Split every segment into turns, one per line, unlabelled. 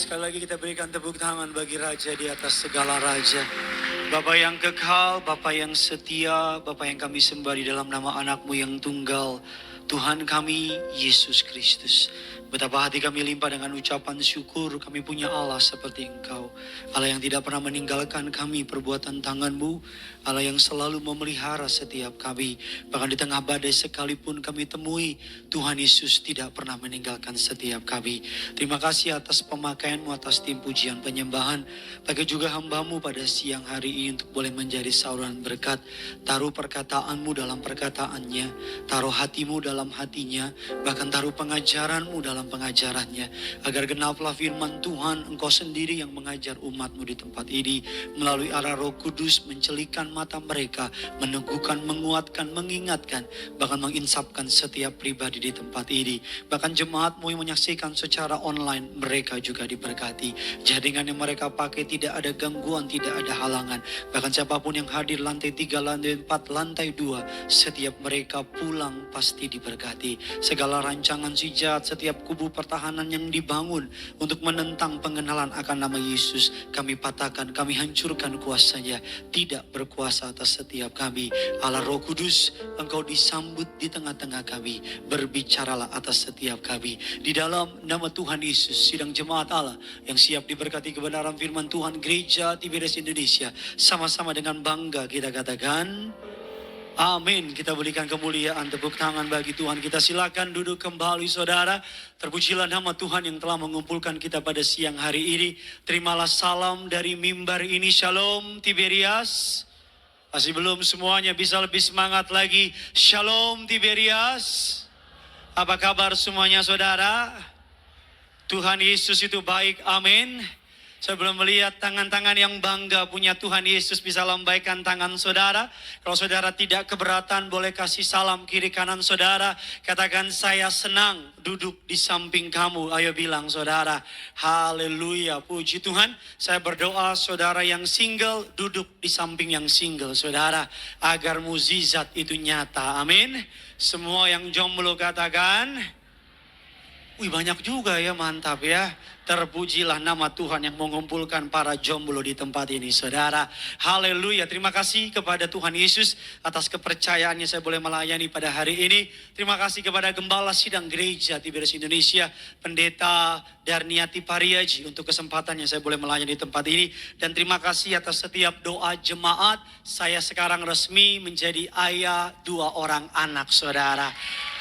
Sekali lagi kita berikan tepuk tangan bagi Raja di atas segala Raja. Bapa yang kekal, Bapa yang setia, Bapa yang kami sembah di dalam nama anak-Mu yang tunggal, Tuhan kami, Yesus Kristus. Betapa hati kami limpah dengan ucapan syukur, kami punya Allah seperti Engkau. Allah yang tidak pernah meninggalkan kami perbuatan tangan-Mu, Allah yang selalu memelihara setiap kami. Bahkan di tengah badai sekalipun kami temui, Tuhan Yesus tidak pernah meninggalkan setiap kami. Terima kasih atas pemakaian-Mu, atas tim pujian penyembahan. Bagi juga hamba-Mu pada siang hari ini untuk boleh menjadi saluran berkat. Taruh perkataan-Mu dalam perkataannya, taruh hati-Mu dalam hatinya, bahkan taruh pengajaran-Mu dalam pengajarannya. Agar genaplah firman Tuhan, Engkau sendiri yang mengajar umat-Mu di tempat ini. Melalui arah Roh Kudus mencelikan mata mereka, meneguhkan, menguatkan, mengingatkan, bahkan menginsapkan setiap pribadi di tempat ini. Bahkan jemaat-Mu yang menyaksikan secara online, mereka juga diberkati. Jaringan yang mereka pakai tidak ada gangguan, tidak ada halangan. Bahkan siapapun yang hadir lantai 3, lantai 4, lantai 2, setiap mereka pulang pasti diberkati. Segala rancangan si jahat, setiap kubu pertahanan yang dibangun untuk menentang pengenalan akan nama Yesus, kami patahkan, kami hancurkan kuasanya. Tidak berkuasa atas setiap kami. Allah Roh Kudus, Engkau disambut di tengah-tengah kami. Berbicaralah atas setiap kami. Di dalam nama Tuhan Yesus, sidang jemaat Allah yang siap diberkati kebenaran firman Tuhan, Gereja Tiberias Indonesia, sama-sama dengan bangga kita katakan amin. Kita berikan kemuliaan, tepuk tangan bagi Tuhan. Kita silakan duduk kembali saudara. Terpujilah nama Tuhan yang telah mengumpulkan kita pada siang hari ini. Terimalah salam dari mimbar ini. Shalom Tiberias. Masih belum semuanya, bisa lebih semangat lagi. Shalom Tiberias. Apa kabar semuanya saudara? Tuhan Yesus itu baik, amin. Saya belum melihat tangan-tangan yang bangga punya Tuhan Yesus, bisa lambaikan tangan saudara. Kalau saudara tidak keberatan, boleh kasih salam kiri kanan saudara. Katakan, saya senang duduk di samping kamu. Ayo bilang saudara, haleluya, puji Tuhan. Saya berdoa saudara yang single duduk di samping yang single saudara, agar mukjizat itu nyata, amin. Semua yang jomblo katakan, wih banyak juga ya, mantap ya. Terpujilah nama Tuhan yang mengumpulkan para jomblo di tempat ini saudara. Haleluya, terima kasih kepada Tuhan Yesus atas kepercayaannya saya boleh melayani pada hari ini. Terima kasih kepada Gembala Sidang Gereja Tiberias Indonesia, Pendeta Darniati Pariaji, untuk kesempatannya saya boleh melayani di tempat ini. Dan terima kasih atas setiap doa jemaat. Saya sekarang resmi menjadi ayah 2 orang anak saudara.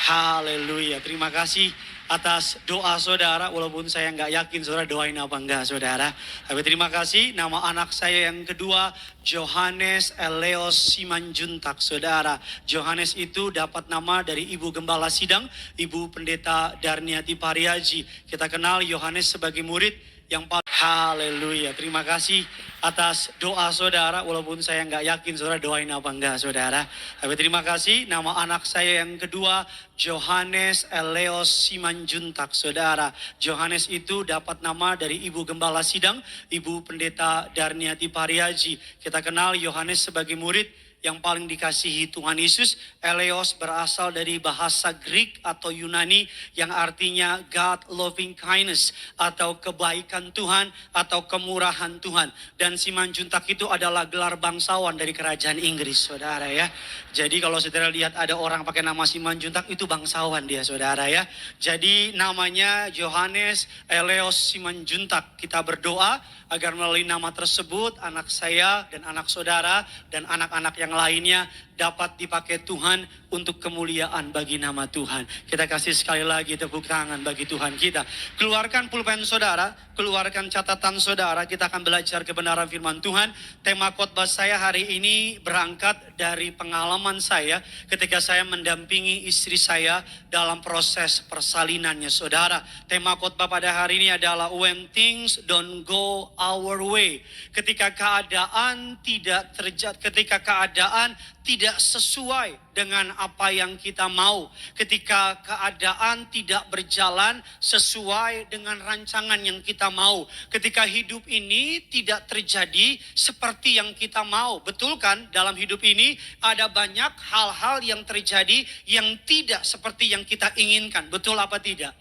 Haleluya, terima kasih atas doa saudara, walaupun saya nggak yakin saudara doain apa enggak saudara. Tapi terima kasih. Nama anak saya yang kedua Johannes Eleos Simanjuntak saudara. Johannes itu dapat nama dari Ibu Gembala Sidang, Ibu Pendeta Darniati Pariaji. Kita kenal Yohanes sebagai murid yang paling. Haleluya, terima kasih atas doa saudara, walaupun saya nggak yakin saudara doain apa enggak saudara. Tapi terima kasih. Nama anak saya yang kedua Johannes Eleos Simanjuntak saudara. Johannes itu dapat nama dari Ibu Gembala Sidang, Ibu Pendeta Darniati Pariaji. Kita kenal Yohanes sebagai murid yang paling dikasihi Tuhan Yesus. Eleos berasal dari bahasa Greek atau Yunani yang artinya God loving kindness, atau kebaikan Tuhan atau kemurahan Tuhan. Dan Simanjuntak itu adalah gelar bangsawan dari kerajaan Inggris saudara ya. Jadi kalau saudara lihat ada orang pakai nama Simanjuntak, itu bangsawan dia saudara ya. Jadi namanya Johannes Eleos Simanjuntak. Kita berdoa agar melalui nama tersebut anak saya dan anak saudara dan anak-anak yang lainnya dapat dipakai Tuhan untuk kemuliaan bagi nama Tuhan. Kita kasih sekali lagi tepuk tangan bagi Tuhan kita. Keluarkan pulpen saudara, keluarkan catatan saudara, kita akan belajar kebenaran firman Tuhan. Tema khotbah saya hari ini berangkat dari pengalaman saya ketika saya mendampingi istri saya dalam proses persalinannya saudara. Tema khotbah pada hari ini adalah when things don't go our way. Ketika keadaan tidak terjadi, ketika keadaan tidak sesuai dengan apa yang kita mau, ketika keadaan tidak berjalan sesuai dengan rancangan yang kita mau, ketika hidup ini tidak terjadi seperti yang kita mau. Betul kan? Dalam hidup ini ada banyak hal-hal yang terjadi yang tidak seperti yang kita inginkan. Betul apa tidak?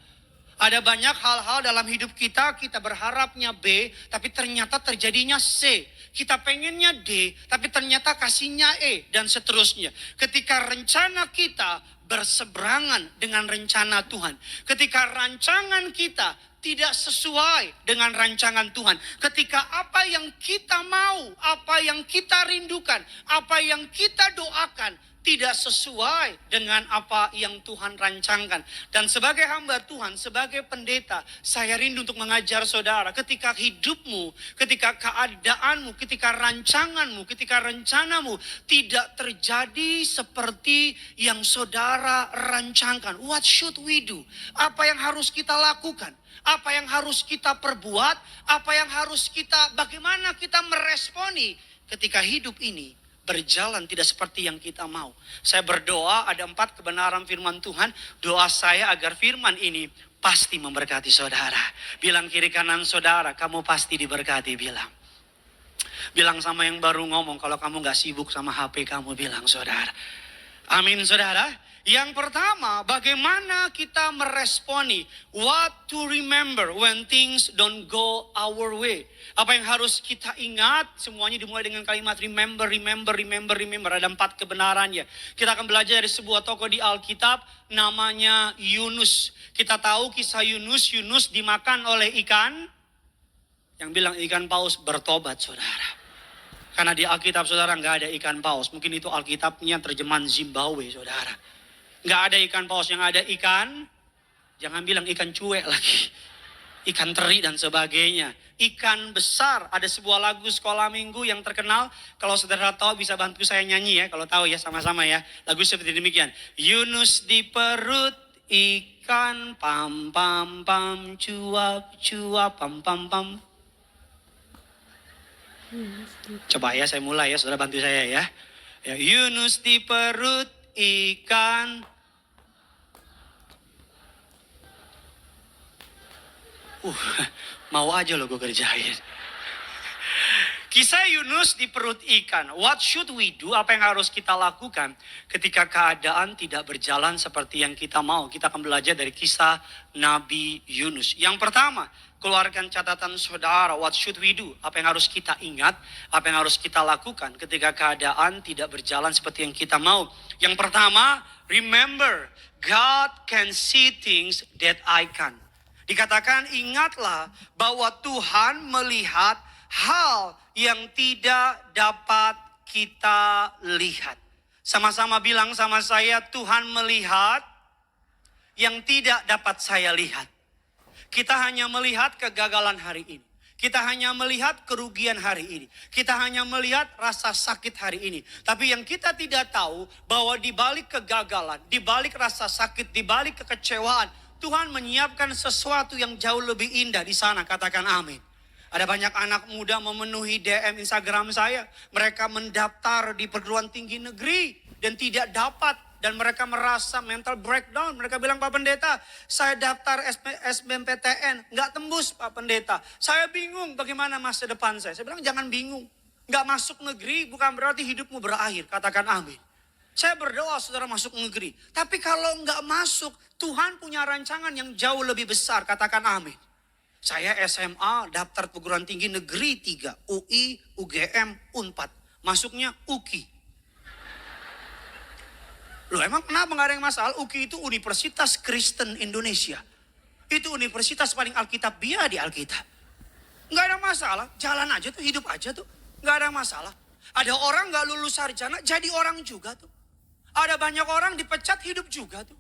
Ada banyak hal-hal dalam hidup kita, kita berharapnya B, tapi ternyata terjadinya C. Kita pengennya D, tapi ternyata kasihnya E, dan seterusnya. Ketika rencana kita berseberangan dengan rencana Tuhan. Ketika rancangan kita tidak sesuai dengan rancangan Tuhan. Ketika apa yang kita mau, apa yang kita rindukan, apa yang kita doakan, tidak sesuai dengan apa yang Tuhan rancangkan. Dan sebagai hamba Tuhan, sebagai pendeta, saya rindu untuk mengajar saudara. Ketika hidupmu, ketika keadaanmu, ketika rancanganmu, ketika rencanamu tidak terjadi seperti yang saudara rancangkan. What should we do? Apa yang harus kita lakukan? Apa yang harus kita perbuat? Apa yang harus kita, bagaimana kita meresponi ketika hidup ini berjalan tidak seperti yang kita mau. Saya berdoa ada 4 kebenaran firman Tuhan. Doa saya agar firman ini pasti memberkati saudara. Bilang kiri kanan saudara, kamu pasti diberkati. Bilang sama yang baru ngomong, kalau kamu gak sibuk sama HP kamu, bilang saudara. Amin saudara. Yang pertama, bagaimana kita meresponi, what to remember when things don't go our way. Apa yang harus kita ingat, semuanya dimulai dengan kalimat remember. Ada 4 kebenarannya. Kita akan belajar dari sebuah tokoh di Alkitab, namanya Yunus. Kita tahu kisah Yunus dimakan oleh ikan. Yang bilang ikan paus bertobat saudara. Karena di Alkitab saudara nggak ada ikan paus. Mungkin itu Alkitabnya terjemahan Zimbabwe saudara. Nggak ada ikan paus, yang ada ikan, jangan bilang ikan cuek lagi. Ikan teri dan sebagainya. Ikan besar, ada sebuah lagu sekolah minggu yang terkenal. Kalau saudara tahu bisa bantu saya nyanyi ya. Kalau tahu ya sama-sama ya. Lagu seperti demikian. Yunus di perut ikan, pam pam pam, cuap cuap, pam pam pam. Coba ya saya mulai ya, saudara bantu saya ya. Yunus di perut ikan. Mau aja lo gue kerjain. Kisah Yunus di perut ikan. What should we do? Apa yang harus kita lakukan ketika keadaan tidak berjalan seperti yang kita mau? Kita akan belajar dari kisah Nabi Yunus. Yang pertama, keluarkan catatan saudara. What should we do? Apa yang harus kita ingat? Apa yang harus kita lakukan ketika keadaan tidak berjalan seperti yang kita mau? Yang pertama, remember, God can see things that I can't. Dikatakan ingatlah bahwa Tuhan melihat hal yang tidak dapat kita lihat. Sama-sama bilang sama saya, Tuhan melihat yang tidak dapat saya lihat. Kita hanya melihat kegagalan hari ini. Kita hanya melihat kerugian hari ini. Kita hanya melihat rasa sakit hari ini. Tapi yang kita tidak tahu bahwa di balik kegagalan, di balik rasa sakit, di balik kekecewaan, Tuhan menyiapkan sesuatu yang jauh lebih indah di sana. Katakan amin. Ada banyak anak muda memenuhi DM Instagram saya. Mereka mendaftar di perguruan tinggi negeri dan tidak dapat. Dan mereka merasa mental breakdown. Mereka bilang, Pak Pendeta, saya daftar SBMPTN. Nggak tembus Pak Pendeta. Saya bingung bagaimana masa depan saya. Saya bilang jangan bingung. Nggak masuk negeri bukan berarti hidupmu berakhir. Katakan amin. Saya berdoa saudara masuk negeri. Tapi kalau nggak masuk, Tuhan punya rancangan yang jauh lebih besar. Katakan amin. Saya SMA daftar perguruan tinggi negeri 3. UI, UGM, UNPAD. Masuknya UKI. Loh emang kenapa nggak ada yang masalah? UKI itu Universitas Kristen Indonesia. Itu universitas paling alkitabiah di Alkitab. Nggak ada masalah. Jalan aja tuh, hidup aja tuh. Nggak ada masalah. Ada orang nggak lulus sarjana, jadi orang juga tuh. Ada banyak orang dipecat, hidup juga tuh.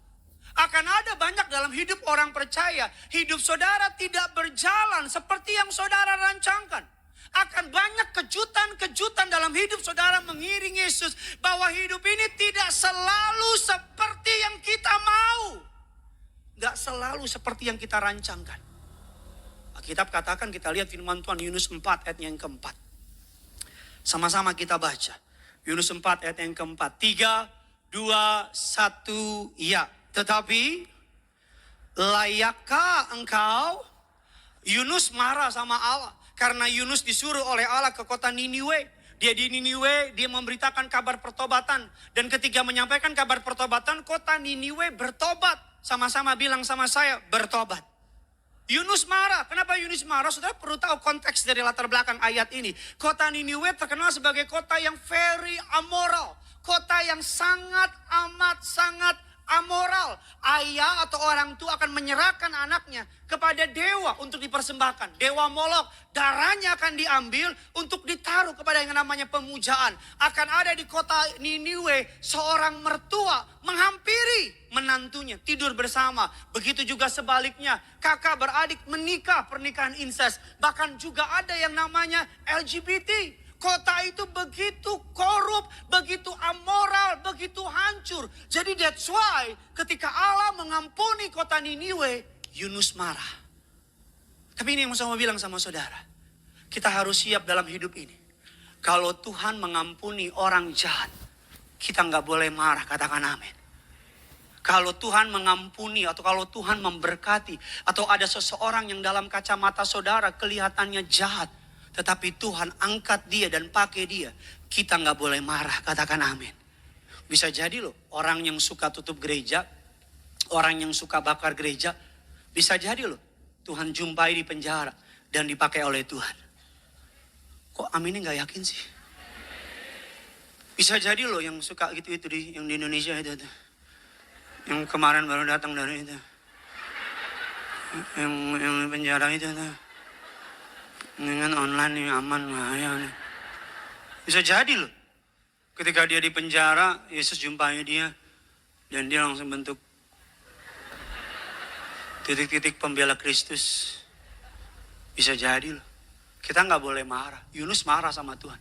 Akan ada banyak dalam hidup orang percaya. Hidup saudara tidak berjalan seperti yang saudara rancangkan. Akan banyak kejutan-kejutan dalam hidup saudara mengiring Yesus. Bahwa hidup ini tidak selalu seperti yang kita mau. Gak selalu seperti yang kita rancangkan. Alkitab katakan, kita lihat firman Tuhan Yunus 4 ayat yang keempat. Sama-sama kita baca. Yunus 4 ayat yang keempat. 3, 2, 1, ya. Tetapi, layakkah engkau? Yunus marah sama Allah. Karena Yunus disuruh oleh Allah ke kota Niniwe. Dia di Niniwe, dia memberitakan kabar pertobatan. Dan ketika menyampaikan kabar pertobatan, kota Niniwe bertobat. Sama-sama bilang sama saya, bertobat. Yunus marah. Kenapa Yunus marah? Saudara perlu tahu konteks dari latar belakang ayat ini. Kota Niniwe terkenal sebagai kota yang very amoral. Kota yang sangat sangat amoral. Ayah atau orang tua akan menyerahkan anaknya kepada dewa untuk dipersembahkan. Dewa Molok, darahnya akan diambil untuk ditaruh kepada yang namanya pemujaan. Akan ada di kota Niniwe seorang mertua menghampiri menantunya, tidur bersama. Begitu juga sebaliknya, kakak beradik menikah, pernikahan incest. Bahkan juga ada yang namanya LGBT. Kota itu begitu korup, begitu amoral, begitu hancur. Jadi that's why ketika Allah mengampuni kota Niniwe, Yunus marah. Tapi ini yang saya mau bilang sama saudara. Kita harus siap dalam hidup ini. Kalau Tuhan mengampuni orang jahat, kita nggak boleh marah, katakan amin. Kalau Tuhan mengampuni atau kalau Tuhan memberkati, atau ada seseorang yang dalam kacamata saudara kelihatannya jahat, tetapi Tuhan angkat dia dan pakai dia, kita nggak boleh marah, katakan amin. Bisa jadi loh, orang yang suka tutup gereja, orang yang suka bakar gereja, bisa jadi loh, Tuhan jumpai di penjara dan dipakai oleh Tuhan. Kok aminnya nggak yakin sih? Bisa jadi loh yang suka gitu-itu yang di Indonesia itu. Yang kemarin baru datang dari itu. Yang di penjara itu. Dengan online nih aman bahaya nih. Bisa jadi loh. Ketika dia di penjara, Yesus jumpai dia. Dan dia langsung bentuk titik-titik pembela Kristus. Bisa jadi loh. Kita nggak boleh marah. Yunus marah sama Tuhan.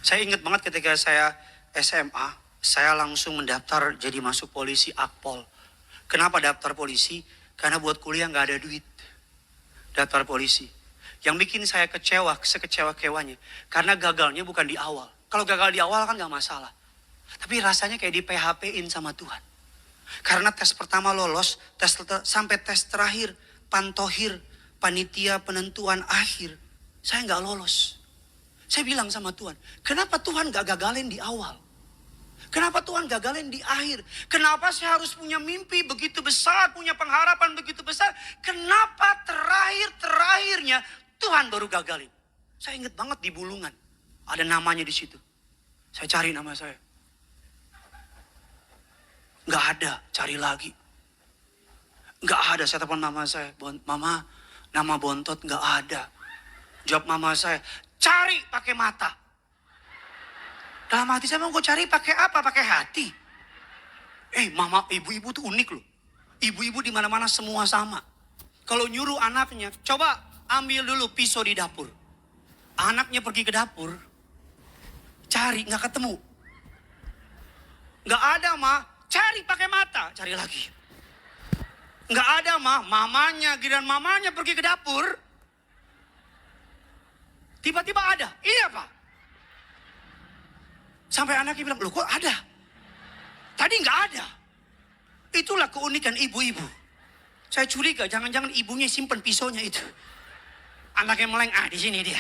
Saya ingat banget ketika saya SMA, saya langsung mendaftar jadi masuk polisi Akpol. Kenapa daftar polisi? Karena buat kuliah nggak ada duit. Daftar polisi. Yang bikin saya kecewa, sekecewa-kecewanya. Karena gagalnya bukan di awal. Kalau gagal di awal kan gak masalah. Tapi rasanya kayak di PHP-in sama Tuhan. Karena tes pertama lolos, sampai tes terakhir, pantohir, panitia penentuan akhir. Saya gak lolos. Saya bilang sama Tuhan, kenapa Tuhan gak gagalin di awal? Kenapa Tuhan gagalin di akhir? Kenapa saya harus punya mimpi begitu besar, punya pengharapan begitu besar? Kenapa terakhirnya Tuhan baru gagalin? Saya ingat banget di Bulungan. Ada namanya di situ. Saya cari nama saya. Nggak ada, cari lagi. Nggak ada, saya telepon mama saya. Mama, nama Bontot nggak ada. Jawab mama saya, cari pakai mata. Dalam hati saya, mau gue cari pakai apa? Pakai hati. Mama, ibu-ibu tuh unik loh. Ibu-ibu di mana-mana semua sama. Kalau nyuruh anaknya, coba ambil dulu pisau di dapur. Anaknya pergi ke dapur, cari nggak ketemu. Nggak ada mah, cari pakai mata, cari lagi. Nggak ada mah, mamanya, giliran mamanya pergi ke dapur, tiba-tiba ada. Ini apa? Sampai anaknya bilang, loh kok ada? Tadi nggak ada. Itulah keunikan ibu-ibu. Saya curiga, jangan-jangan ibunya simpen pisaunya itu. Anaknya meleng, di sini dia.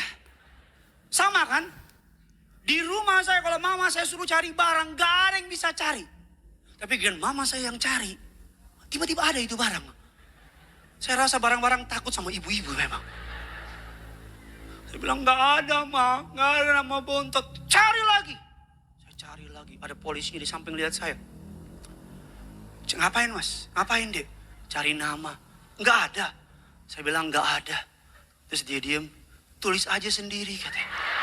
Sama kan? Di rumah saya, kalau mama saya suruh cari barang, gak ada yang bisa cari. Tapi kan mama saya yang cari, tiba-tiba ada itu barang. Saya rasa barang-barang takut sama ibu-ibu memang. Saya bilang, gak ada ma, gak ada nama Bontot. Cari lagi. Saya cari lagi, ada polisi di samping lihat saya. Ngapain mas? Ngapain dek? Cari nama. Gak ada. Saya bilang gak ada. Terus dia diem, tulis aja sendiri katanya.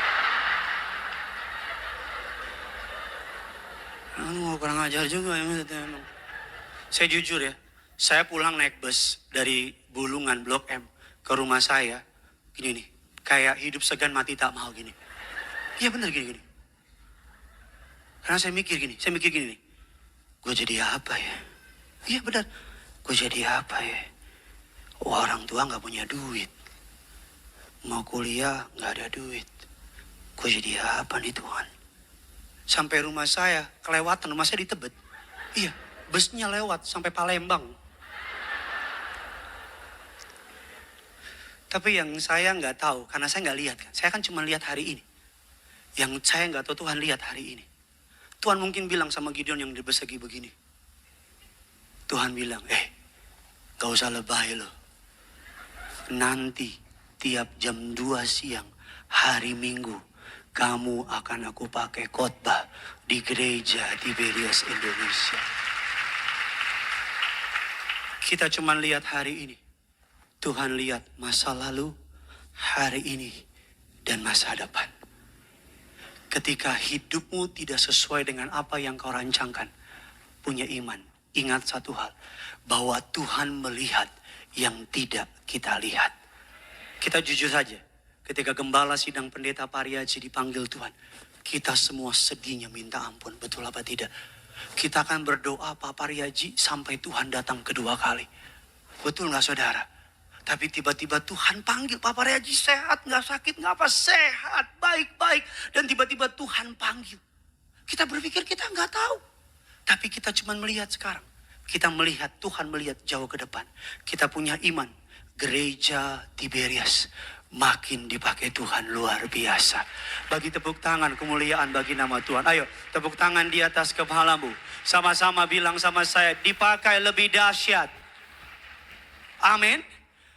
Kurang ajar juga ya. Saya jujur ya, saya pulang naik bus dari Bulungan Blok M ke rumah saya. Gini nih, kayak hidup segan mati tak mau gini. Iya bener gini. Karena saya mikir gini nih. Gue jadi apa ya? Iya benar, gue jadi apa ya? Orang tua gak punya duit. Mau kuliah gak ada duit. Gue jadi apa nih Tuhan? Sampai rumah saya, kelewatan, rumah saya di Tebet. Iya, busnya lewat sampai Palembang. Tapi yang saya nggak tahu, karena saya nggak lihat kan. Saya kan cuma lihat hari ini. Yang saya nggak tahu Tuhan lihat hari ini. Tuhan mungkin bilang sama Gideon yang bersegi begini. Tuhan bilang, gak usah lebay loh. nanti tiap jam 2 siang hari Minggu kamu akan aku pakai khotbah di gereja Tiberias Indonesia. Kita cuma lihat hari ini. Tuhan lihat masa lalu, hari ini, dan masa depan. Ketika hidupmu tidak sesuai dengan apa yang kau rancangkan, punya iman. Ingat satu hal, bahwa Tuhan melihat yang tidak kita lihat. Kita jujur saja, ketika gembala sidang pendeta Pariaji dipanggil Tuhan, kita semua sedihnya minta ampun, betul apa tidak? Kita akan berdoa Pak Pariaji sampai Tuhan datang kedua kali. Betul gak saudara? Tapi tiba-tiba Tuhan panggil, Pak Pariaji sehat, gak sakit, gak apa, sehat, baik-baik. Dan tiba-tiba Tuhan panggil. Kita berpikir kita gak tahu. Tapi kita cuma melihat sekarang. Kita melihat, Tuhan melihat jauh ke depan. Kita punya iman. Gereja Tiberias makin dipakai Tuhan luar biasa. Bagi tepuk tangan kemuliaan bagi nama Tuhan. Ayo tepuk tangan di atas kepalamu. Sama-sama bilang sama saya, dipakai lebih dahsyat. Amin.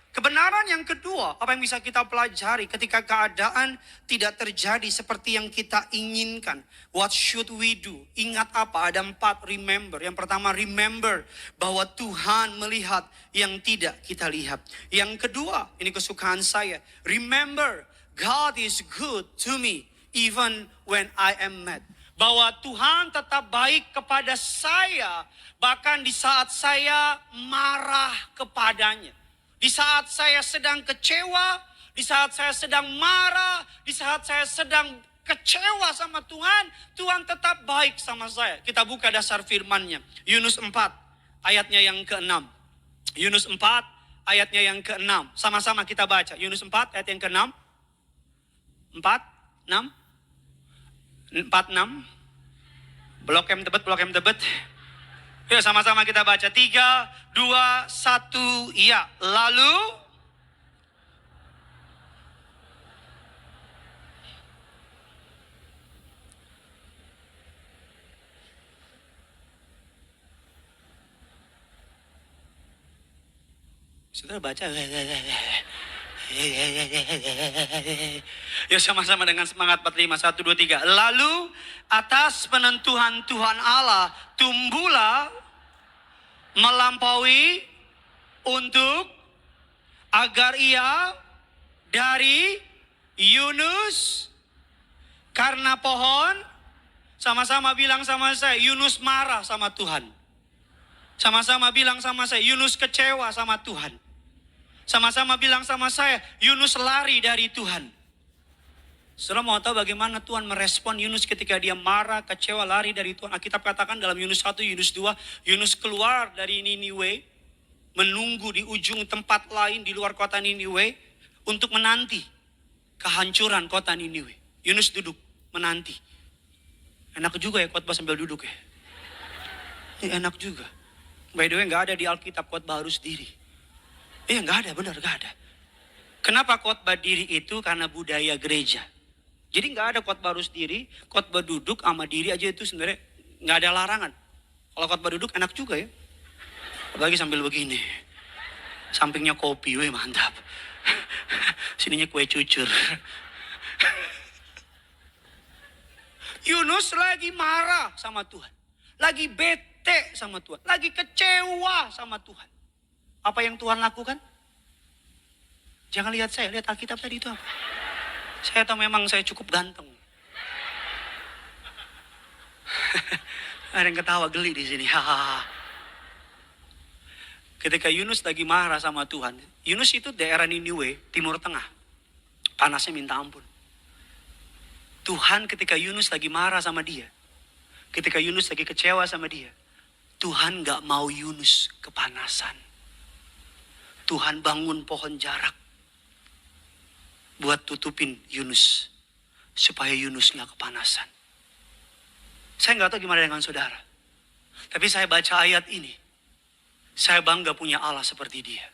Kebenaran yang kedua, apa yang bisa kita pelajari ketika keadaan tidak terjadi seperti yang kita inginkan. What should we do? Ingat apa? Ada 4 remember. Yang pertama remember bahwa Tuhan melihat yang tidak kita lihat. Yang kedua, ini kesukaan saya. Remember, God is good to me even when I am mad. Bahwa Tuhan tetap baik kepada saya bahkan di saat saya marah kepadanya. Di saat saya sedang kecewa, di saat saya sedang marah, di saat saya sedang kecewa sama Tuhan, Tuhan tetap baik sama saya. Kita buka dasar firman-Nya. Yunus 4 ayatnya yang ke-6. Yunus 4 ayatnya yang ke-6. Sama-sama kita baca. Yunus 4 ayat yang ke-6. 4, 6. 4, 6. Blok M tebet. Yuk sama-sama kita baca. 3, 2, 1, iya. Lalu saudara baca. Yuk sama-sama dengan semangat 45. 1, 2, 3. Lalu atas penentuan Tuhan Allah tumbuhlah melampaui untuk agar ia dari Yunus karena pohon. Sama-sama bilang sama saya, Yunus marah sama Tuhan. Sama-sama bilang sama saya, Yunus kecewa sama Tuhan. Sama-sama bilang sama saya, Yunus lari dari Tuhan. Saudara mau tahu bagaimana Tuhan merespon Yunus ketika dia marah, kecewa, lari dari Tuhan? Alkitab katakan dalam Yunus 1, Yunus 2, Yunus keluar dari Niniwe, menunggu di ujung tempat lain di luar kota Niniwe untuk menanti kehancuran kota Niniwe. Yunus duduk, menanti. Enak juga ya khotbah sambil duduk ya. Ini enak juga. By the way gak ada di Alkitab khotbah harus diri. Iya gak ada, benar gak ada. Kenapa khotbah diri itu? Karena budaya gereja. Jadi gak ada khotbah harus diri, khotbah duduk sama diri aja itu sebenarnya gak ada larangan. Kalau khotbah duduk enak juga ya. Apalagi sambil begini. Sampingnya kopi, weh mantap. Sininya kue cucur. Yunus lagi marah sama Tuhan. Lagi bete sama Tuhan. Lagi kecewa sama Tuhan. Apa yang Tuhan lakukan? Jangan lihat saya, lihat Alkitab tadi itu apa. Saya tahu memang saya cukup ganteng. Ada yang ketawa geli di sini. Ketika Yunus lagi marah sama Tuhan. Yunus itu daerah Niniwe, Timur Tengah. Panasnya minta ampun. Tuhan ketika Yunus lagi marah sama dia. Ketika Yunus lagi kecewa sama dia. Tuhan gak mau Yunus kepanasan. Tuhan bangun pohon jarak. Buat tutupin Yunus. Supaya Yunus gak kepanasan. Saya gak tahu gimana dengan saudara. Tapi saya baca ayat ini. Saya bangga punya Allah seperti dia.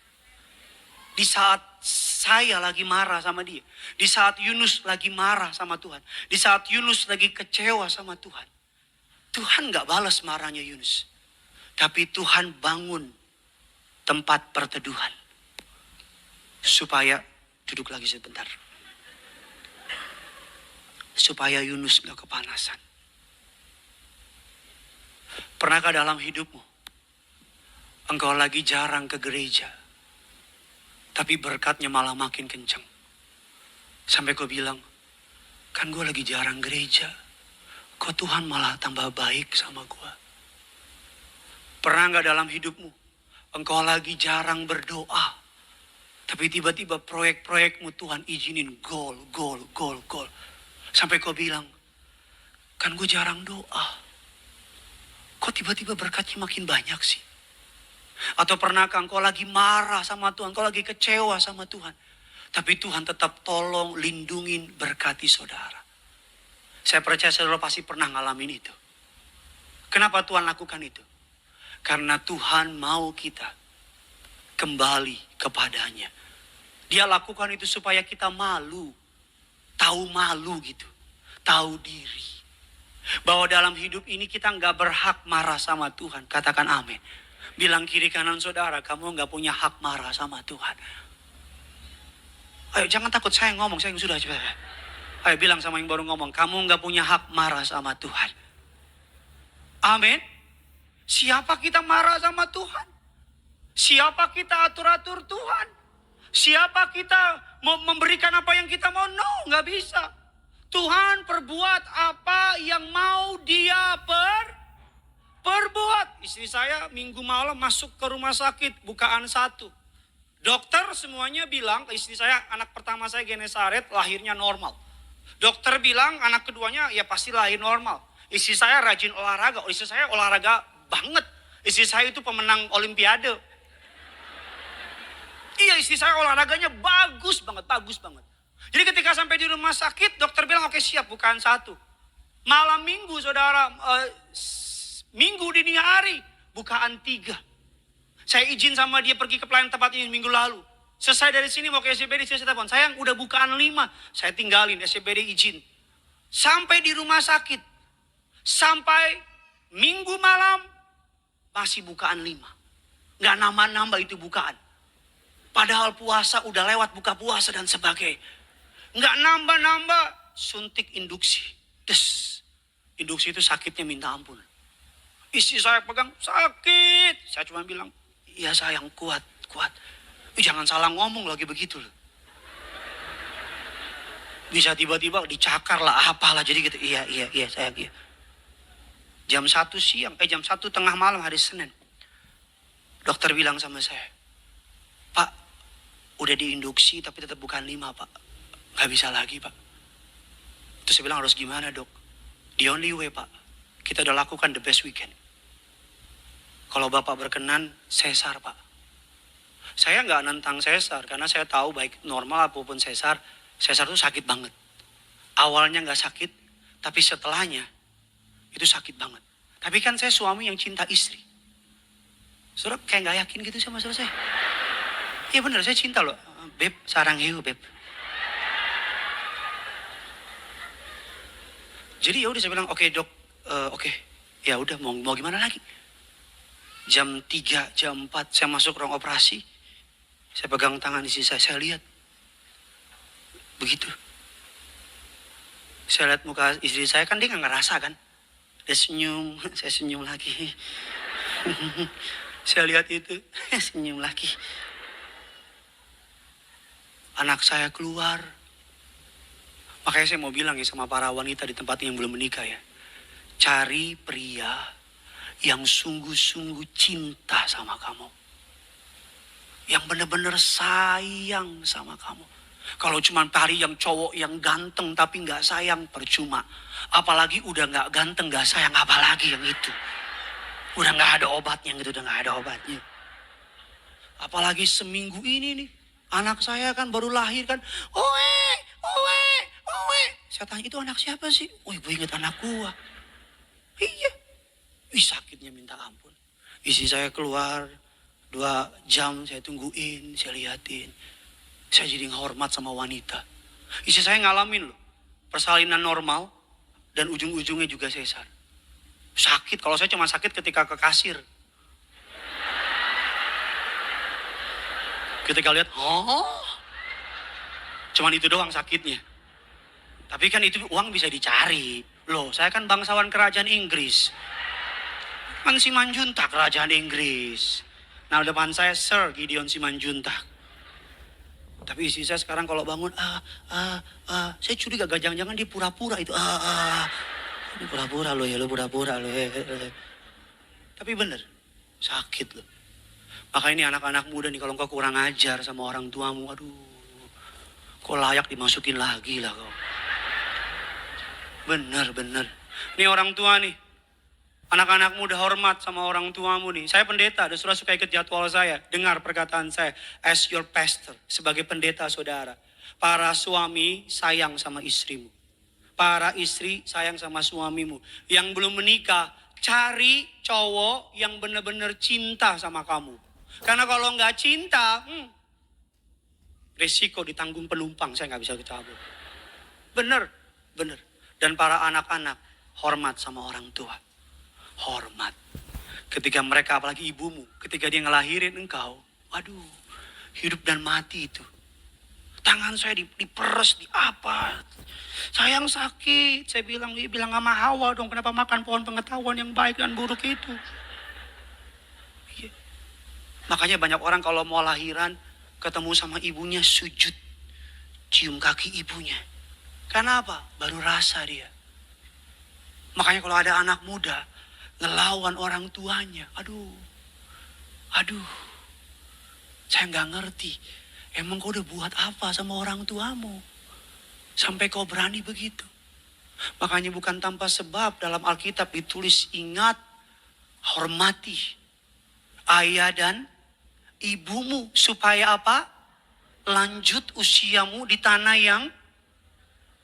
Di saat saya lagi marah sama dia. Di saat Yunus lagi marah sama Tuhan. Di saat Yunus lagi kecewa sama Tuhan. Tuhan gak balas marahnya Yunus. Tapi Tuhan bangun tempat perteduhan. supaya, duduk lagi sebentar, supaya Yunus gak kepanasan. Pernahkah dalam hidupmu engkau lagi jarang ke gereja, tapi berkatnya malah makin kencang? Sampai kau bilang, kan gue lagi jarang gereja, kok Tuhan malah tambah baik sama gue? Pernah gak dalam hidupmu engkau lagi jarang berdoa, tapi tiba-tiba proyek-proyekmu Tuhan izinin gol. Sampai kau bilang, kan gue jarang doa, kok tiba-tiba berkatnya makin banyak sih? Atau pernahkah engkau lagi marah sama Tuhan, engkau lagi kecewa sama Tuhan, tapi Tuhan tetap tolong, lindungin, berkati saudara. Saya percaya saudara pasti pernah ngalamin itu. Kenapa Tuhan lakukan itu? Karena Tuhan mau kita kembali kepadanya. Dia lakukan itu supaya kita malu. Tahu malu gitu. Tahu diri. Bahwa dalam hidup ini kita nggak berhak marah sama Tuhan. Katakan amin. Bilang kiri kanan saudara, kamu nggak punya hak marah sama Tuhan. Ayo jangan takut, saya ngomong, saya sudah coba. Ayo bilang sama yang baru ngomong, kamu nggak punya hak marah sama Tuhan. Amin. Siapa kita marah sama Tuhan? Siapa kita atur-atur Tuhan? Siapa kita mau memberikan apa yang kita mau? No, nggak bisa. Tuhan perbuat apa yang mau dia perbuat. Istri saya minggu malam masuk ke rumah sakit, bukaan 1. Dokter semuanya bilang ke istri saya, anak pertama saya Genesaret, lahirnya normal. Dokter bilang anak keduanya ya pasti lahir normal. Istri saya rajin olahraga, istri saya olahraga banget. Istri saya itu pemenang olimpiade. Iya, istri saya olahraganya bagus banget. Jadi ketika sampai di rumah sakit, dokter bilang oke siap, bukan 1. Malam minggu saudara, minggu dini hari, bukaan 3. Saya izin sama dia pergi ke pelayanan tempat ini minggu lalu. Selesai dari sini mau ke SCBD, saya telepon, sayang udah bukaan 5. Saya tinggalin SCBD izin. Sampai di rumah sakit, sampai minggu malam, masih bukaan 5. Gak nambah-nambah itu bukaan. Padahal puasa udah lewat, buka puasa dan sebagainya. Gak nambah-nambah, suntik induksi. Induksi itu sakitnya minta ampun. Istri saya pegang, sakit. Saya cuma bilang, iya sayang, kuat. Jangan salah ngomong lagi begitu loh. Bisa tiba-tiba dicakar lah, apalah. Jadi gitu, iya sayang, iya. Jam 1 siang, jam 1 tengah malam hari Senin. Dokter bilang sama saya, Pak, udah diinduksi tapi tetap bukan 5 Pak. Gak bisa lagi Pak. Terus saya bilang harus gimana dok? The only way Pak, kita udah lakukan the best we can. Kalau Bapak berkenan, sesar Pak. Saya gak nentang sesar, karena saya tahu baik normal apapun sesar itu sakit banget. Awalnya gak sakit, tapi setelahnya itu sakit banget. Tapi kan saya suami yang cinta istri. Saudara kayak gak yakin gitu sama saudara saya. Iya benar, saya cinta loh. Beb, sarang hiu beb. Jadi ya udah saya bilang, oke dok, oke. Ya udah mau gimana lagi. Jam 3, jam 4 saya masuk ruang operasi. Saya pegang tangan istri saya lihat. Begitu. Saya lihat muka istri saya, kan dia gak ngerasa kan. Dia senyum, saya senyum lagi. Saya lihat itu, senyum lagi. Anak saya keluar. Makanya saya mau bilang ya sama para wanita di tempat yang belum menikah ya. Cari pria yang sungguh-sungguh cinta sama kamu. Yang benar-benar sayang sama kamu. Kalau cuma cari yang cowok yang ganteng tapi gak sayang, percuma. Apalagi udah gak ganteng, gak sayang, apalagi yang itu. Udah gak ada obatnya gitu, udah gak ada obatnya. Apalagi seminggu ini nih. Anak saya kan baru lahir kan. Owe. Saya tanya, itu anak siapa sih? Oh, ibu ingat anak gua. Iya. Sakitnya minta ampun. Istri saya keluar 2 jam, saya tungguin, saya liatin. Saya jadi ngehormat sama wanita. Istri saya ngalamin loh. Persalinan normal dan ujung-ujungnya juga sesar. Sakit, kalau saya cuma sakit ketika ke kasir. Ketika lihat, Cuman itu doang sakitnya. Tapi kan itu uang bisa dicari. Loh, saya kan bangsawan kerajaan Inggris. Kan Simanjuntak kerajaan Inggris. Nah, depan saya Sir Gideon Simanjuntak. Tapi istri saya sekarang kalau bangun, saya curiga jangan-jangan dia pura-pura itu. Ini pura-pura loh ya, lo pura-pura loh. Tapi bener, sakit loh. Maka ini anak-anak muda nih, kalau engkau kurang ajar sama orang tuamu, aduh, kau layak dimasukin lagi lah kau. Bener. Nih orang tua nih, anak-anak muda hormat sama orang tuamu nih. Saya pendeta, dan saudara suka ikut jadwal saya. Dengar perkataan saya, as your pastor, sebagai pendeta saudara. Para suami sayang sama istrimu. Para istri sayang sama suamimu. Yang belum menikah, cari cowok yang benar-benar cinta sama kamu. Karena kalau nggak cinta, resiko ditanggung penumpang, saya nggak bisa cabut. Bener. Dan para anak-anak, hormat sama orang tua. Hormat. Ketika mereka, apalagi ibumu, ketika dia ngelahirin engkau, aduh, hidup dan mati itu. Tangan saya diperes, di apa. Sayang sakit, saya bilang sama Hawa dong, kenapa makan pohon pengetahuan yang baik dan buruk itu. Iya. Makanya banyak orang kalau mau lahiran, ketemu sama ibunya sujud, cium kaki ibunya. Karena apa? Baru rasa dia. Makanya kalau ada anak muda, ngelawan orang tuanya. Aduh. Saya nggak ngerti. Emang kau udah buat apa sama orang tuamu? Sampai kau berani begitu. Makanya bukan tanpa sebab dalam Alkitab ditulis, ingat, hormati ayah dan ibumu. Supaya apa? Lanjut usiamu di tanah yang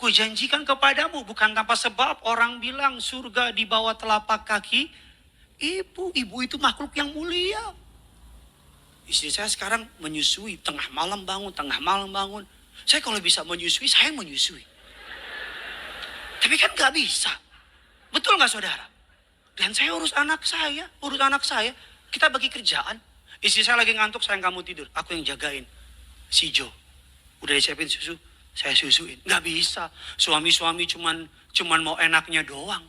kujanjikan kepadamu. Bukan tanpa sebab orang bilang surga di bawah telapak kaki ibu. Ibu itu makhluk yang mulia. Istri saya sekarang menyusui, tengah malam bangun. Saya kalau bisa menyusui, saya menyusui. Tapi kan gak bisa. Betul gak saudara? Dan saya urus anak saya. Kita bagi kerjaan. Istri saya lagi ngantuk, sayang kamu tidur. Aku yang jagain. Si Jo. Udah disiapin susu, saya susuin. Gak bisa. Suami-suami cuman mau enaknya doang.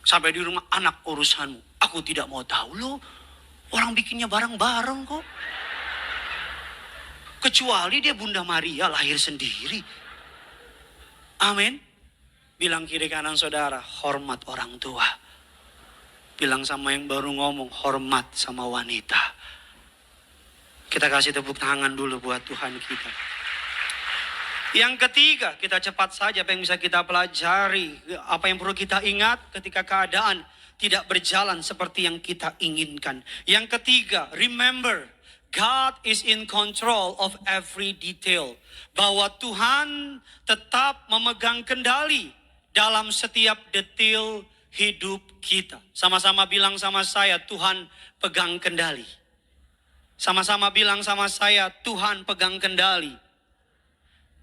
Sampai di rumah, anak urusanmu. Aku tidak mau tahu loh. Orang bikinnya bareng-bareng kok. Kecuali dia Bunda Maria lahir sendiri. Amin. Bilang kiri kanan saudara, hormat orang tua. Bilang sama yang baru ngomong, hormat sama wanita. Kita kasih tepuk tangan dulu buat Tuhan kita. Yang ketiga, kita cepat saja apa yang bisa kita pelajari. Apa yang perlu kita ingat ketika keadaan tidak berjalan seperti yang kita inginkan. Yang ketiga, remember, God is in control of every detail. Bahwa Tuhan tetap memegang kendali dalam setiap detail hidup kita. Sama-sama bilang sama saya, Tuhan pegang kendali. Sama-sama bilang sama saya, Tuhan pegang kendali.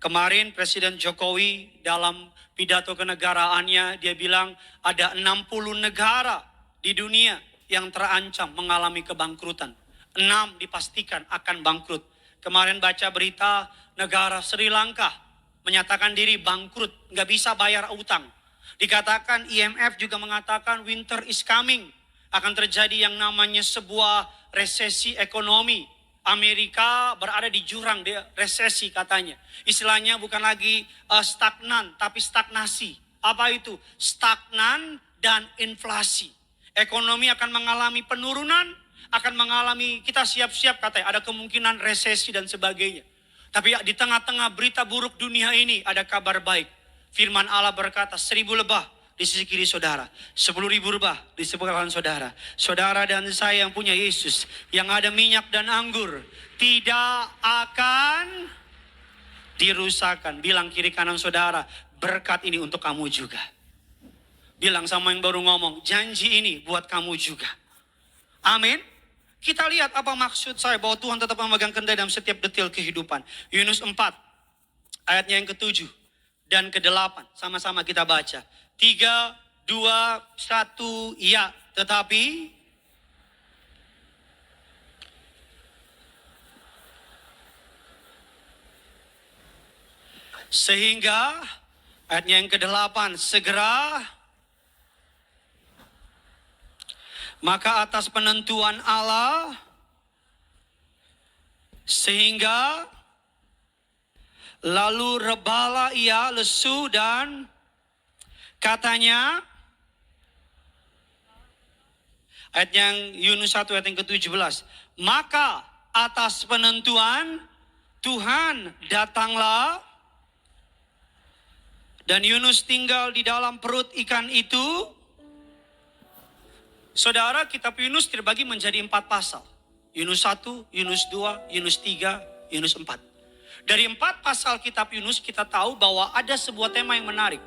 Kemarin Presiden Jokowi dalam pidato kenegaraannya, dia bilang ada 60 negara di dunia yang terancam mengalami kebangkrutan. 6 dipastikan akan bangkrut. Kemarin baca berita negara Sri Lanka menyatakan diri bangkrut, nggak bisa bayar utang. Dikatakan IMF juga mengatakan winter is coming. Akan terjadi yang namanya sebuah resesi ekonomi. Amerika berada di jurang resesi katanya. Istilahnya bukan lagi stagnan, tapi stagnasi. Apa itu? Stagnan dan inflasi. Ekonomi akan mengalami penurunan, akan mengalami, kita siap-siap katanya, ada kemungkinan resesi dan sebagainya. Tapi di tengah-tengah berita buruk dunia ini ada kabar baik. Firman Allah berkata, 1000 lebah di sisi kiri saudara, 10.000 lebah di sebelah kanan saudara. Saudara dan saya yang punya Yesus, yang ada minyak dan anggur, tidak akan dirusakkan. Bilang kiri kanan saudara, berkat ini untuk kamu juga. Bilang sama yang baru ngomong, janji ini buat kamu juga. Amin. Kita lihat apa maksud saya bahwa Tuhan tetap memegang kendali dalam setiap detail kehidupan. Yunus 4 ayatnya yang ke-7 dan ke-8. Sama-sama kita baca. 3, 2, 1, ya. Tetapi Sehingga, ayatnya yang ke-8, segera, maka atas penentuan Allah, sehingga, lalu rebalah ia lesu dan katanya, ayat yang Yunus 1 ayat yang ke-17. Maka atas penentuan Tuhan datanglah dan Yunus tinggal di dalam perut ikan itu. Saudara, kitab Yunus terbagi menjadi 4 pasal. Yunus 1, Yunus 2, Yunus 3, Yunus 4. Dari 4 pasal kitab Yunus kita tahu bahwa ada sebuah tema yang menarik.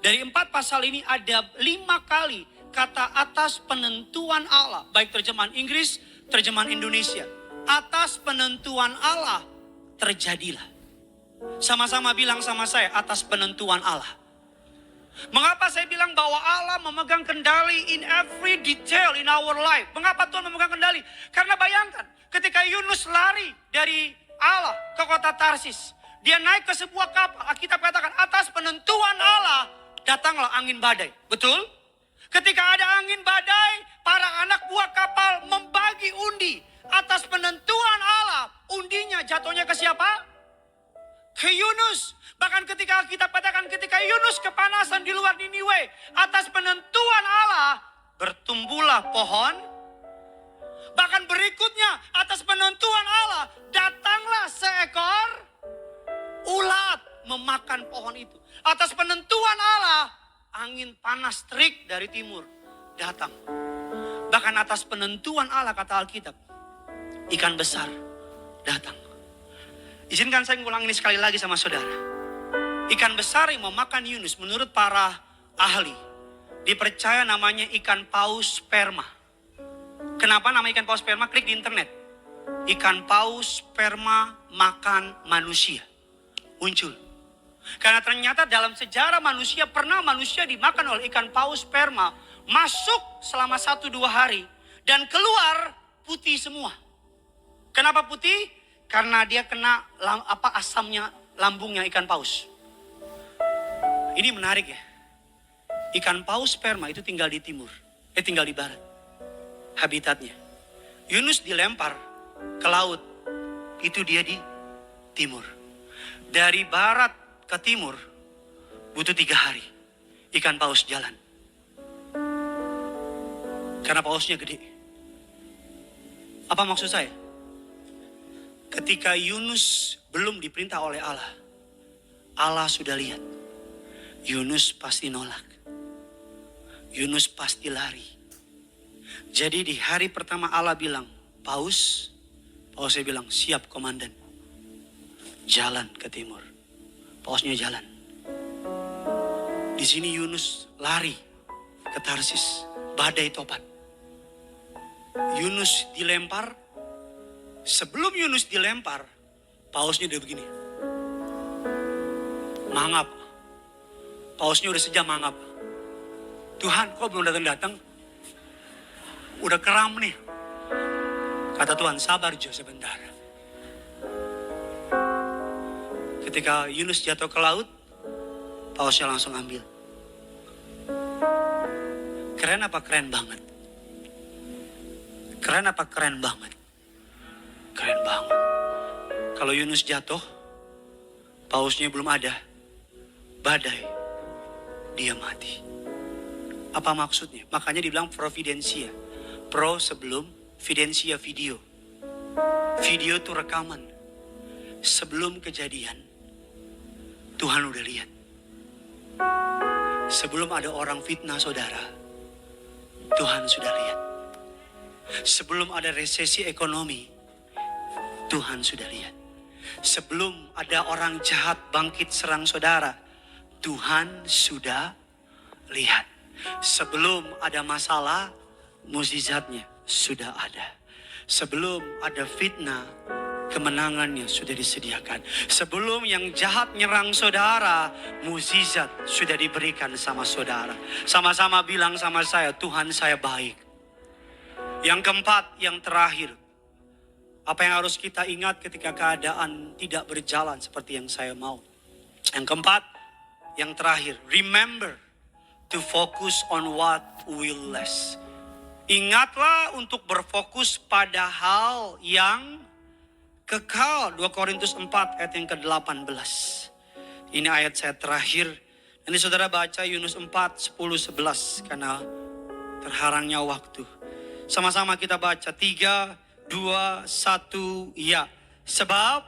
Dari 4 pasal ini ada 5 kali kata atas penentuan Allah. Baik terjemahan Inggris, terjemahan Indonesia. Atas penentuan Allah terjadilah. Sama-sama bilang sama saya, atas penentuan Allah. Mengapa saya bilang bahwa Allah memegang kendali in every detail in our life? Mengapa Tuhan memegang kendali? Karena bayangkan, ketika Yunus lari dari Allah ke kota Tarsis, dia naik ke sebuah kapal. Alkitab katakan, atas penentuan Allah datanglah angin badai. Betul? Ketika ada angin badai, para anak buah kapal membagi undi. Atas penentuan Allah, undinya jatuhnya ke siapa? Ke Yunus. Bahkan ketika kita katakan, ketika Yunus kepanasan di luar Niniwe, atas penentuan Allah bertumbuhlah pohon. Bahkan berikutnya, atas penentuan Allah datanglah seekor ulat memakan pohon itu. Atas penentuan Allah, angin panas terik dari timur datang. Bahkan atas penentuan Allah, kata Alkitab, ikan besar datang. Izinkan saya ngulang ini sekali lagi sama saudara. Ikan besar yang memakan Yunus menurut para ahli dipercaya namanya ikan paus sperma. Kenapa nama ikan paus sperma? Klik di internet. Ikan paus sperma makan manusia. Muncul. Karena ternyata dalam sejarah manusia pernah manusia dimakan oleh ikan paus sperma. Masuk selama 1-2 hari. Dan keluar putih semua. Kenapa putih? Karena dia kena asamnya lambungnya ikan paus. Ini menarik ya. Ikan paus sperma itu tinggal di timur. Tinggal di barat. Habitatnya. Yunus dilempar ke laut. Itu dia di timur. Dari barat ke timur butuh 3 hari. Ikan paus jalan. Karena pausnya gede. Apa maksud saya? Ketika Yunus belum diperintah oleh Allah, Allah sudah lihat. Yunus pasti nolak. Yunus pasti lari. Jadi di hari pertama Allah bilang, paus. Pausnya bilang, siap komandan. Jalan ke timur. Pausnya jalan. Di sini Yunus lari ke Tarsis. Badai topan. Yunus dilempar. Sebelum Yunus dilempar, pausnya udah begini. Mangap. Pausnya udah sejam mangap. Tuhan, kok belum datang-datang? Udah keram nih. Kata Tuhan, sabar Jo sebentar. Ketika Yunus jatuh ke laut, pausnya langsung ambil. Keren apa keren banget? Keren apa keren banget? Keren banget. Kalau Yunus jatuh, pausnya belum ada. Badai, dia mati. Apa maksudnya? Makanya dibilang providensia. Pro sebelum, videncia video. Video itu rekaman. Sebelum kejadian, Tuhan udah lihat. Sebelum ada orang fitnah saudara, Tuhan sudah lihat. Sebelum ada resesi ekonomi, Tuhan sudah lihat. Sebelum ada orang jahat bangkit serang saudara, Tuhan sudah lihat. Sebelum ada masalah, mukjizatnya sudah ada. Sebelum ada fitnah, kemenangannya sudah disediakan. Sebelum yang jahat nyerang saudara, mukjizat sudah diberikan sama saudara. Sama-sama bilang sama saya, Tuhan saya baik. Yang keempat, yang terakhir. Apa yang harus kita ingat ketika keadaan tidak berjalan seperti yang saya mau? Yang keempat, yang terakhir, remember to focus on what will last. Ingatlah untuk berfokus pada hal yang kekal. 2 Korintus 4 ayat yang ke-18. Ini ayat saya terakhir. Nanti saudara baca Yunus 4, 10, 11 karena terharangnya waktu. Sama-sama kita baca 3, 2, 1, ya. Sebab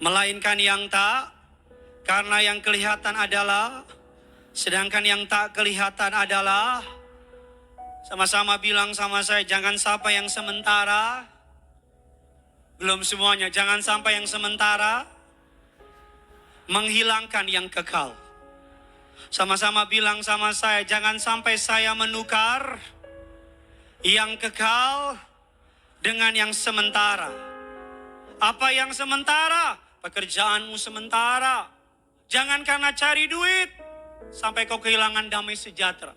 melainkan yang tak, karena yang kelihatan adalah, sedangkan yang tak kelihatan adalah, sama-sama bilang sama saya, jangan sampai yang sementara, belum semuanya, jangan sampai yang sementara menghilangkan yang kekal. Sama-sama bilang sama saya, jangan sampai saya menukar yang kekal dengan yang sementara. Apa yang sementara? Pekerjaanmu sementara. Jangan karena cari duit sampai kau kehilangan damai sejahtera.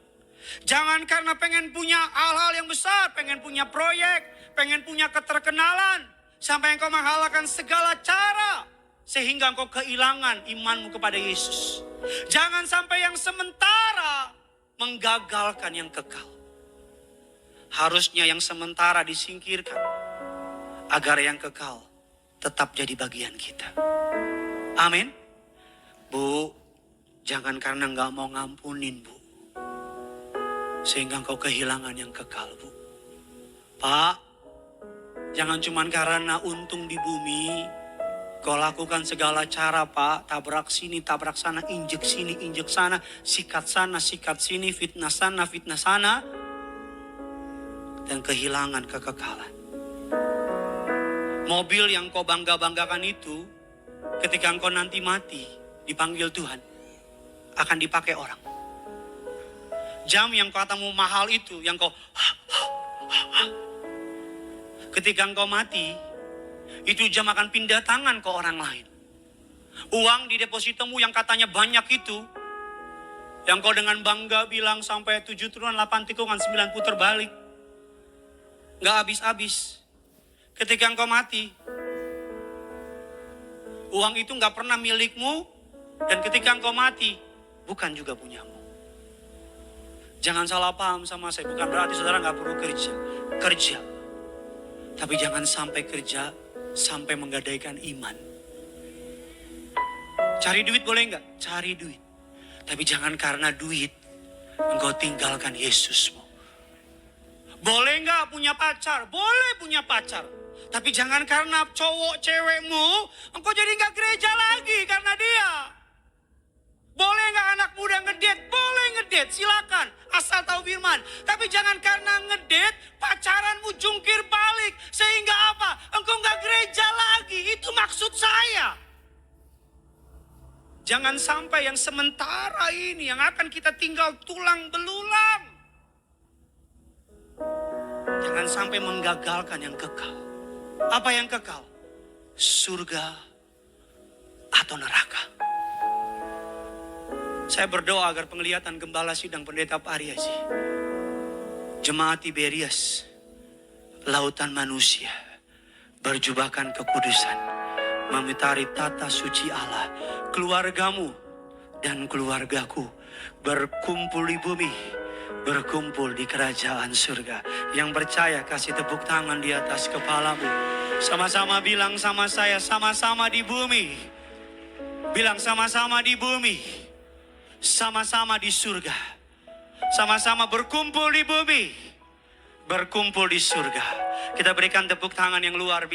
Jangan karena pengen punya hal-hal yang besar, pengen punya proyek, pengen punya keterkenalan, sampai engkau menghalalkan segala cara sehingga engkau kehilangan imanmu kepada Yesus. Jangan sampai yang sementara menggagalkan yang kekal. Harusnya yang sementara disingkirkan agar yang kekal tetap jadi bagian kita. Amin. Bu, jangan karena gak mau ngampunin, Bu, sehingga engkau kehilangan yang kekal, Bu. Pak, jangan cuma karena untung di bumi kau lakukan segala cara, Pak. Tabrak sini, tabrak sana, injek sini, injek sana, sikat sana, sikat sini, fitnah sana, dan kehilangan kekekalan. Mobil yang kau bangga-banggakan itu, ketika engkau nanti mati, dipanggil Tuhan, akan dipakai orang. Jam yang katamu mahal itu, yang kau ketika engkau mati, itu jam akan pindah tangan ke orang lain. Uang di depositomu yang katanya banyak itu, yang kau dengan bangga bilang sampai 7 turunan, 8 tikungan, 9 putar balik, gak habis-habis. Ketika engkau mati, uang itu gak pernah milikmu, dan ketika engkau mati, bukan juga punyamu. Jangan salah paham sama saya, bukan berarti saudara gak perlu kerja. Kerja. Tapi jangan sampai kerja, sampai menggadaikan iman. Cari duit boleh gak? Cari duit. Tapi jangan karena duit, engkau tinggalkan Yesusmu. Boleh gak punya pacar? Boleh punya pacar. Tapi jangan karena cowok cewekmu, engkau jadi gak gereja lagi karena dia. Boleh gak anak muda ngedate? Boleh ngedate, silakan. Asal tahu firman. Tapi jangan karena ngedate, pacaranmu jungkir balik. Sehingga apa? Engkau gak gereja lagi. Itu maksud saya. Jangan sampai yang sementara ini, yang akan kita tinggal tulang belulang, jangan sampai menggagalkan yang kekal. Apa yang kekal? Surga atau neraka? Saya berdoa agar penglihatan Gembala Sidang Pendeta Pariasi, Jemaat Tiberias, lautan manusia, berjubahkan kekudusan, memitari tata suci Allah, keluargamu dan keluargaku berkumpul di bumi, berkumpul di kerajaan surga. Yang percaya kasih tepuk tangan di atas kepalamu. Sama-sama bilang sama saya, sama-sama di bumi. Bilang sama-sama di bumi. Sama-sama di surga. Sama-sama berkumpul di bumi, berkumpul di surga. Kita berikan tepuk tangan yang luar biasa.